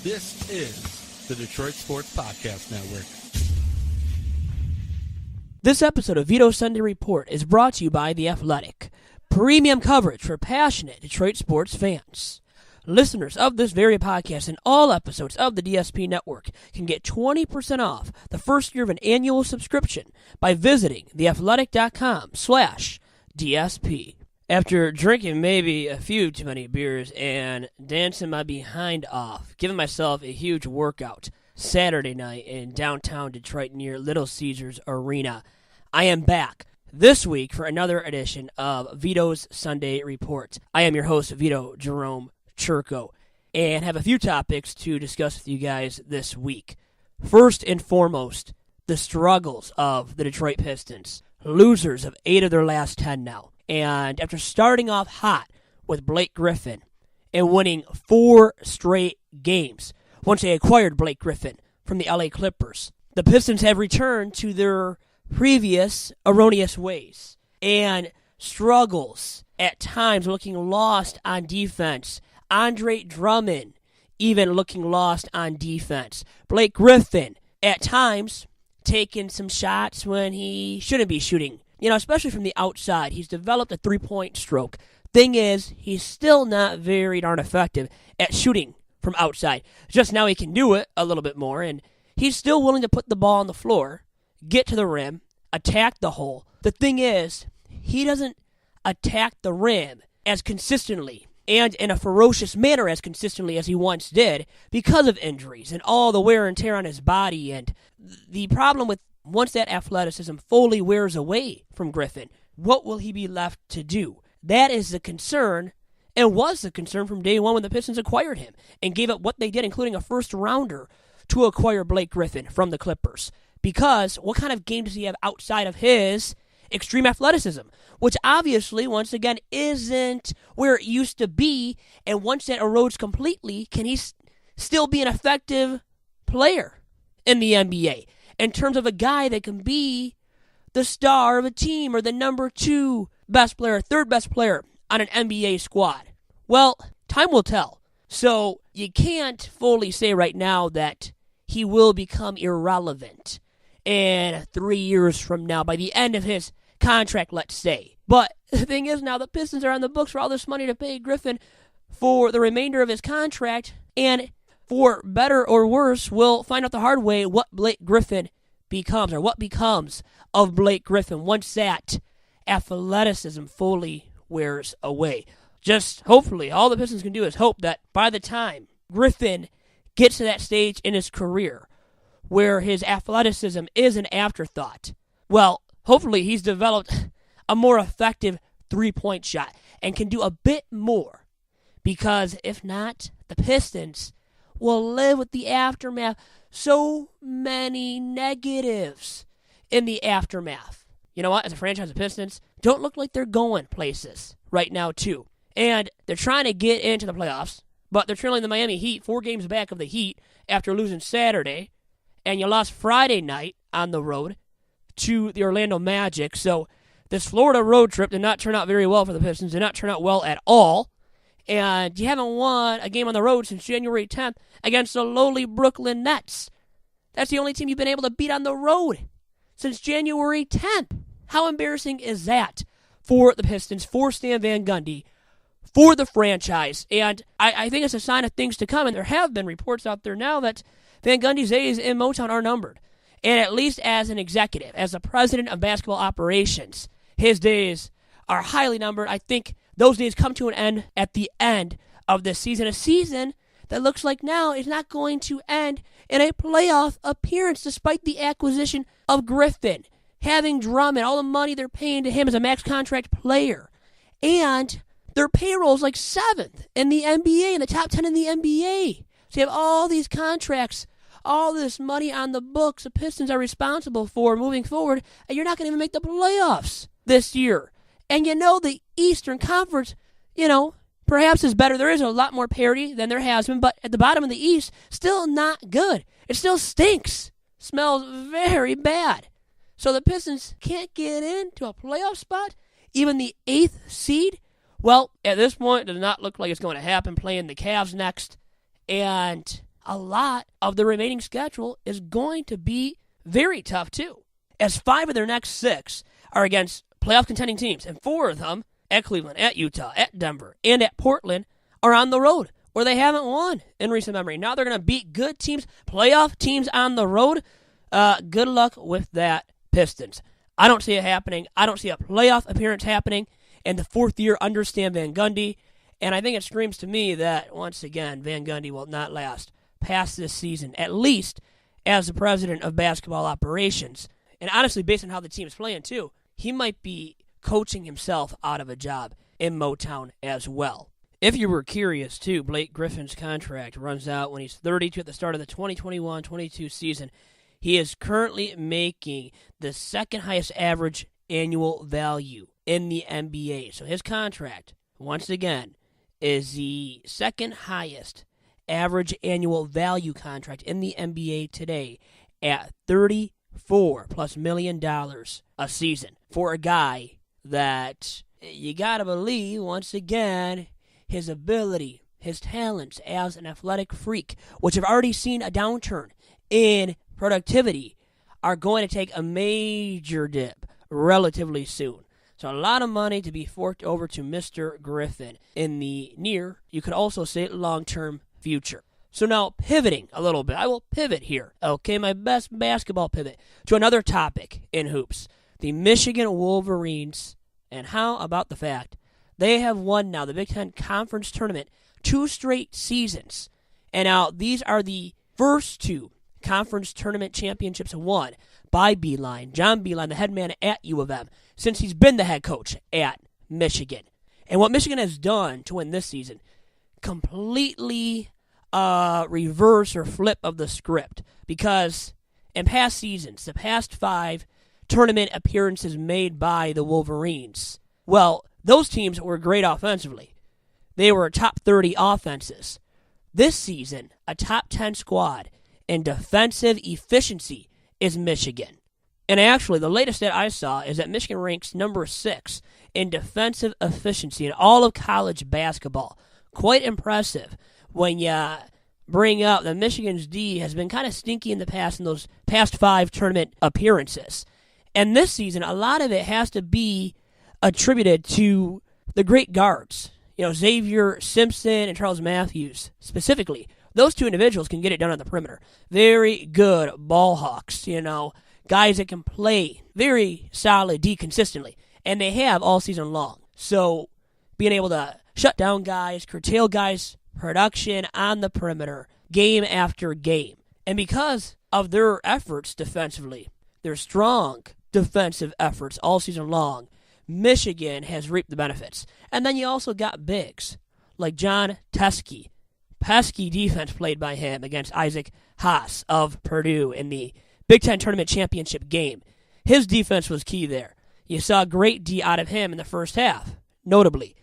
This is the Detroit Sports Podcast Network. This episode of Vito Sunday Report is brought to you by The Athletic, premium coverage for passionate Detroit sports fans. Listeners of this very podcast and all episodes of the DSP network can get 20% off the first year of an annual subscription by visiting theathletic.com/DSP. After drinking maybe a few too many beers and dancing my behind off, giving myself a huge workout Saturday night in downtown Detroit near Little Caesars Arena, I am back this week for another edition of Vito's Sunday Report. I am your host, Vito Jerome Churko, and have a few topics to discuss with you guys this week. First and foremost, the struggles of the Detroit Pistons, losers of 8 of their last 10 now. And after starting off hot with Blake Griffin and winning 4 straight games once they acquired Blake Griffin from the LA Clippers, the Pistons have returned to their previous erroneous ways and struggles at times, looking lost on defense. Andre Drummond even looking lost on defense. Blake Griffin at times taking some shots when he shouldn't be shooting. You know, especially from the outside. He's developed a three-point stroke. Thing is, he's still not very darn effective at shooting from outside. Just now he can do it a little bit more, and he's still willing to put the ball on the floor, get to the rim, attack the hole. The thing is, he doesn't attack the rim as consistently and in a ferocious manner as consistently as he once did because of injuries and all the wear and tear on his body. And the problem with once that athleticism fully wears away from Griffin, what will he be left to do? That is the concern, and was the concern from day one when the Pistons acquired him and gave up what they did, including a first-rounder, to acquire Blake Griffin from the Clippers. Because what kind of game does he have outside of his extreme athleticism, which obviously, once again, isn't where it used to be, and once that erodes completely, can he still be an effective player in the NBA? In terms of a guy that can be the star of a team or the number 2 best player, 3rd best player on an NBA squad. Well, time will tell. So you can't fully say right now that he will become irrelevant in 3 years from now, by the end of his contract, let's say. But the thing is, now the Pistons are on the books for all this money to pay Griffin for the remainder of his contract, and for better or worse, we'll find out the hard way what Blake Griffin becomes, or what becomes of Blake Griffin once that athleticism fully wears away. Just hopefully, all the Pistons can do is hope that by the time Griffin gets to that stage in his career where his athleticism is an afterthought, well, hopefully he's developed a more effective three-point shot and can do a bit more. Because if not, the Pistons will live with the aftermath. So many negatives in the aftermath. You know what? As a franchise of Pistons, don't look like they're going places right now, too. And they're trying to get into the playoffs, but they're trailing the Miami Heat 4 games back of the Heat after losing Saturday. And you lost Friday night on the road to the Orlando Magic. So this Florida road trip did not turn out very well for the Pistons. Did not turn out well at all. And you haven't won a game on the road since January 10th against the lowly Brooklyn Nets. That's the only team you've been able to beat on the road since January 10th. How embarrassing is that for the Pistons, for Stan Van Gundy, for the franchise? And I think it's a sign of things to come. And there have been reports out there now that Van Gundy's days in Motown are numbered. And at least as an executive, as the president of basketball operations, his days are highly numbered. I think those days come to an end at the end of this season. A season that looks like now is not going to end in a playoff appearance despite the acquisition of Griffin, having Drummond, all the money they're paying to him as a max contract player. And their payroll is like 7th in the NBA, in the top 10 in the NBA. So you have all these contracts, all this money on the books the Pistons are responsible for moving forward, and you're not going to even make the playoffs this year. And you know the Eastern Conference, perhaps is better. There is a lot more parity than there has been, but at the bottom of the East, still not good. It still stinks. Smells very bad. So the Pistons can't get into a playoff spot, even the 8th seed. Well, at this point, it does not look like it's going to happen, playing the Cavs next. And a lot of the remaining schedule is going to be very tough too, as 5 of their next 6 are against playoff contending teams, and 4 of them at Cleveland, at Utah, at Denver, and at Portland are on the road, where they haven't won in recent memory. Now they're going to beat good teams, playoff teams on the road. Good luck with that, Pistons. I don't see it happening. I don't see a playoff appearance happening in the 4th year under Stan Van Gundy, and I think it screams to me that, once again, Van Gundy will not last past this season, at least as the president of basketball operations. And honestly, based on how the team is playing too, he might be coaching himself out of a job in Motown as well. If you were curious, too, Blake Griffin's contract runs out when he's 32 at the start of the 2021-22 season. He is currently making the 2nd highest average annual value in the NBA. So his contract, once again, is the 2nd highest average annual value contract in the NBA today at $34+ million a season for a guy that you gotta believe, once again, his ability, his talents as an athletic freak, which have already seen a downturn in productivity, are going to take a major dip relatively soon. So a lot of money to be forked over to Mr. Griffin in the near, you could also say long-term future. So now, pivoting a little bit, I will pivot here. Okay, my best basketball pivot to another topic in hoops. The Michigan Wolverines, and how about the fact they have won now the Big Ten Conference Tournament 2 straight seasons. And now these are the first 2 conference tournament championships won by Beilein, John Beilein, the head man at U of M, since he's been the head coach at Michigan. And what Michigan has done to win this season, completely reverse or flip of the script. Because in past seasons, the past 5 tournament appearances made by the Wolverines, well, those teams were great offensively. They were top 30 offenses. This season, a top 10 squad in defensive efficiency is Michigan. And actually, the latest stat I saw is that Michigan ranks number 6 in defensive efficiency in all of college basketball. Quite impressive when you bring up that Michigan's D has been kind of stinky in the past in those past 5 tournament appearances. And this season, a lot of it has to be attributed to the great guards. Xavier Simpson and Charles Matthews specifically. Those 2 individuals can get it done on the perimeter. Very good ball hawks, guys that can play very solid D consistently. And they have all season long. So being able to shut down guys, curtail guys' production on the perimeter, game after game. And because of their efforts defensively, their strong defensive efforts all season long, Michigan has reaped the benefits. And then you also got bigs like John Teske. Pesky defense played by him against Isaac Haas of Purdue in the Big Ten Tournament Championship game. His defense was key there. You saw great D out of him in the first half, notably.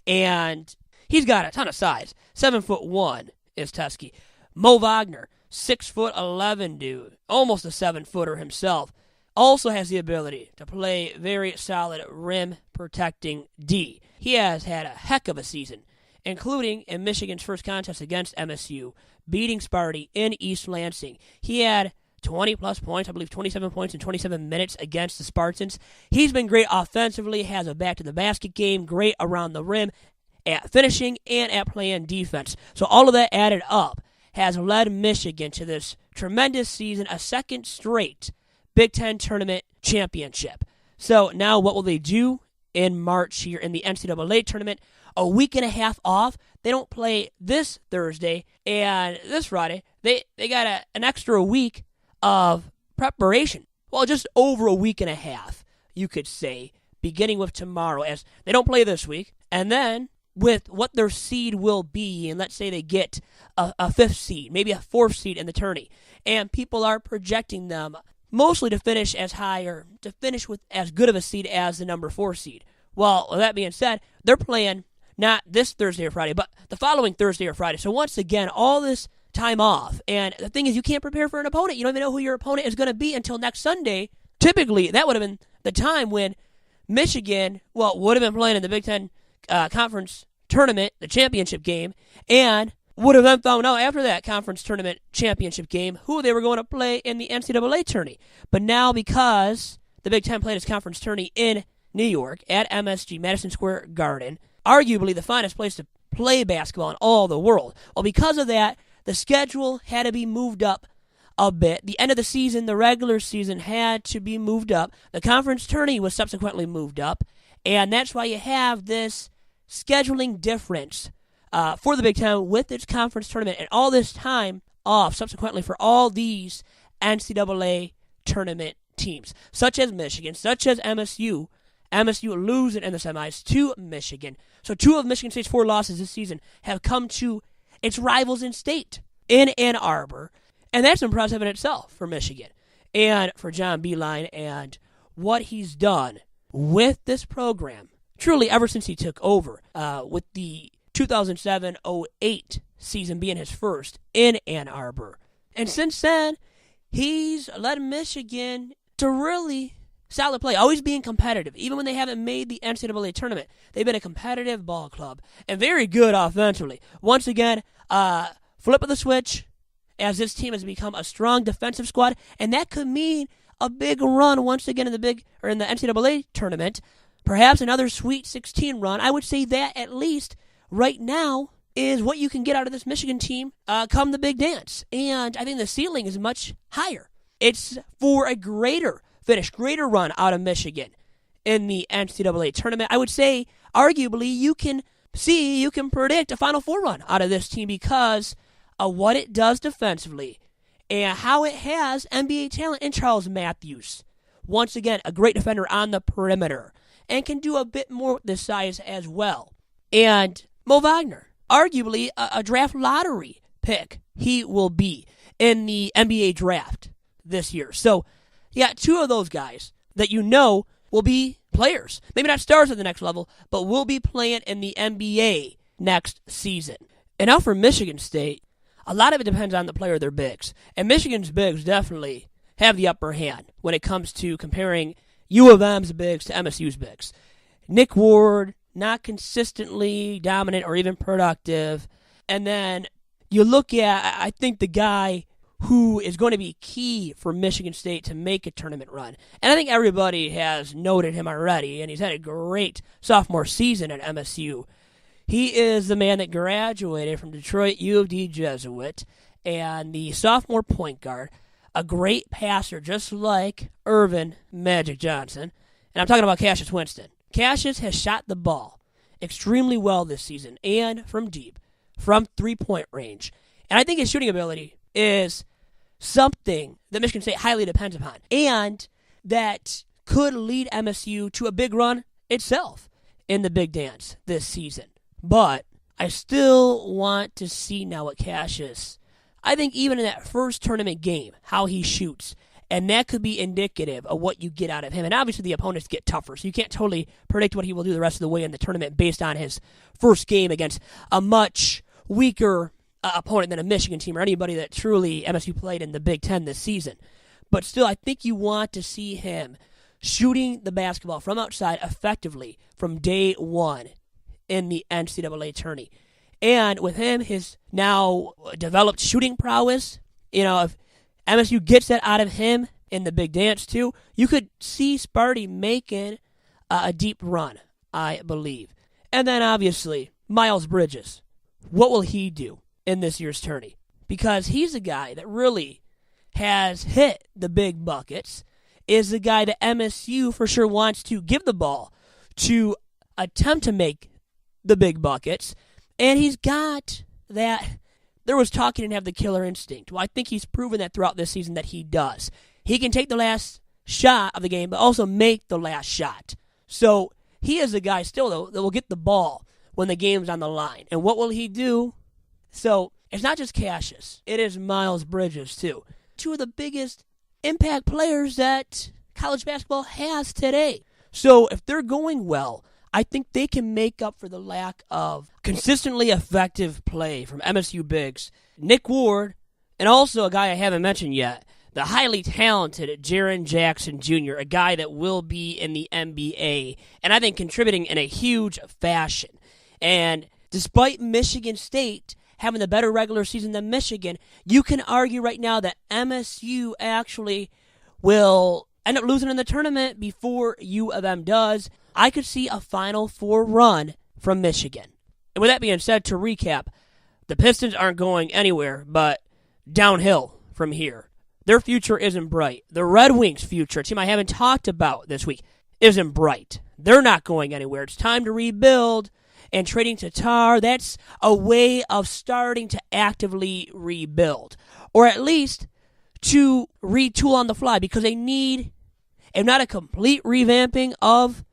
And he's got a ton of size. 7'1" is Teske. Mo Wagner, 6'11" dude, almost a 7-footer himself, also has the ability to play very solid rim protecting D. He has had a heck of a season, including in Michigan's first contest against MSU, beating Sparty in East Lansing. He had 20-plus points, I believe 27 points in 27 minutes against the Spartans. He's been great offensively, has a back-to-the-basket game, great around the rim, at finishing and at playing defense. So all of that added up has led Michigan to this tremendous season, a 2nd straight Big Ten Tournament championship. So now what will they do in March here in the NCAA Tournament? A week and a half off. They don't play this Thursday and this Friday. They got an extra week of preparation. Well, just over a week and a half, you could say, beginning with tomorrow, as they don't play this week. And then with what their seed will be, and let's say they get a 5th seed, maybe a 4th seed in the tourney, and people are projecting them mostly to finish as high or to finish with as good of a seed as the number 4 seed. Well, with that being said, they're playing not this Thursday or Friday, but the following Thursday or Friday. So once again, all this time off. And the thing is, you can't prepare for an opponent. You don't even know who your opponent is going to be until next Sunday. Typically, that would have been the time when Michigan, would have been playing in the Big Ten Conference Tournament, the championship game, and would have then found out after that conference tournament championship game who they were going to play in the NCAA tourney. But now, because the Big Ten played its conference tourney in New York at MSG, Madison Square Garden, arguably the finest place to play basketball in all the world. Well, because of that, the schedule had to be moved up a bit. The end of the season, the regular season, had to be moved up. The conference tourney was subsequently moved up, and that's why you have this scheduling difference for the Big Ten with its conference tournament and all this time off subsequently for all these NCAA tournament teams, such as Michigan, such as MSU. MSU losing in the semis to Michigan. So 2 of Michigan State's 4 losses this season have come to its rivals in state, in Ann Arbor. And that's impressive in itself for Michigan and for John Beilein and what he's done with this program, truly ever since he took over, with the 2007-08 season being his first in Ann Arbor. And since then, he's led Michigan to really solid play, always being competitive. Even when they haven't made the NCAA tournament, they've been a competitive ball club and very good offensively. Once again, flip of the switch as this team has become a strong defensive squad, and that could mean a big run once again in the NCAA tournament. Perhaps another Sweet 16 run. I would say that at least right now is what you can get out of this Michigan team come the big dance. And I think the ceiling is much higher. It's for a greater finish, greater run out of Michigan in the NCAA tournament. I would say, arguably, you can predict a Final Four run out of this team because of what it does defensively and how it has NBA talent in Charles Matthews. Once again, a great defender on the perimeter and can do a bit more with this size as well. And Mo Wagner, arguably a draft lottery pick he will be in the NBA draft this year. So, yeah, 2 of those guys that you know will be players. Maybe not stars at the next level, but will be playing in the NBA next season. And now for Michigan State, a lot of it depends on the player of their bigs. And Michigan's bigs definitely have the upper hand when it comes to comparing U of M's bigs to MSU's bigs. Nick Ward, not consistently dominant or even productive. And then you look at, I think, the guy who is going to be key for Michigan State to make a tournament run. And I think everybody has noted him already, and he's had a great sophomore season at MSU. He is the man that graduated from Detroit U of D Jesuit, and the sophomore point guard, a great passer just like Irvin Magic Johnson. And I'm talking about Cassius Winston. Cassius has shot the ball extremely well this season, and from deep, from three-point range. And I think his shooting ability is something that Michigan State highly depends upon, and that could lead MSU to a big run itself in the big dance this season. But I still want to see now what Cassius, I think even in that first tournament game, how he shoots. And that could be indicative of what you get out of him. And obviously the opponents get tougher, so you can't totally predict what he will do the rest of the way in the tournament based on his first game against a much weaker opponent than a Michigan team or anybody that truly MSU played in the Big Ten this season. But still, I think you want to see him shooting the basketball from outside effectively from day one in the NCAA tourney. And with him, his now developed shooting prowess, if MSU gets that out of him in the big dance too, you could see Sparty making a deep run, I believe. And then obviously, Miles Bridges. What will he do in this year's tourney? Because he's a guy that really has hit the big buckets, is the guy that MSU for sure wants to give the ball to attempt to make the big buckets. And he's got that. There was talk he didn't have the killer instinct. Well, I think he's proven that throughout this season that he does. He can take the last shot of the game, but also make the last shot. So he is a guy still, though, that will get the ball when the game's on the line. And what will he do? So it's not just Cassius. It is Miles Bridges, too. Two of the biggest impact players that college basketball has today. So if they're going well, I think they can make up for the lack of consistently effective play from MSU bigs, Nick Ward, and also a guy I haven't mentioned yet, the highly talented Jaren Jackson Jr., a guy that will be in the NBA, and I think contributing in a huge fashion. And despite Michigan State having the better regular season than Michigan, you can argue right now that MSU actually will end up losing in the tournament before U of M does. I could see a Final Four run from Michigan. And with that being said, to recap, the Pistons aren't going anywhere but downhill from here. Their future isn't bright. The Red Wings' future, a team I haven't talked about this week, isn't bright. They're not going anywhere. It's time to rebuild, and trading Tatar, that's a way of starting to actively rebuild, or at least to retool on the fly, because they need, if not a complete revamping of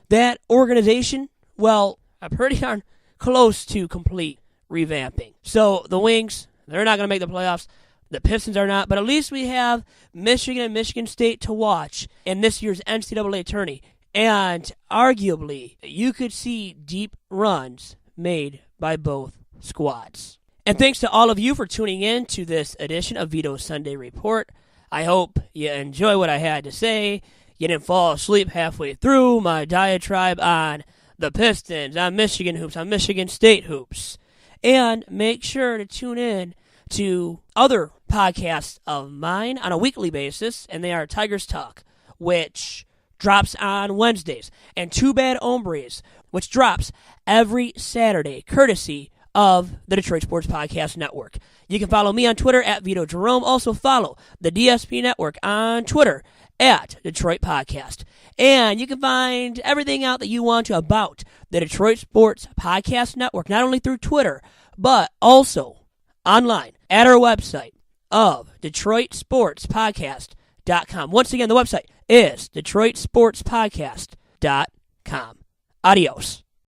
that organization, well, a pretty darn close to complete revamping. So the Wings, they're not going to make the playoffs. The Pistons are not, but at least we have Michigan and Michigan State to watch in this year's NCAA tourney. And arguably, you could see deep runs made by both squads. And thanks to all of you for tuning in to this edition of Vito's Sunday Report. I hope you enjoy what I had to say. You didn't fall asleep halfway through my diatribe on the Pistons, on Michigan hoops, on Michigan State hoops. And make sure to tune in to other podcasts of mine on a weekly basis, and they are Tigers Talk, which drops on Wednesdays, and Two Bad Hombres, which drops every Saturday, courtesy of the Detroit Sports Podcast Network. You can follow me on Twitter at Vito Jerome. Also follow the DSP Network on Twitter at Detroit Podcast. And you can find everything out that you want to about the Detroit Sports Podcast Network, not only through Twitter, but also online at our website of DetroitSportsPodcast.com. Once again, the website is DetroitSportsPodcast.com. Adios.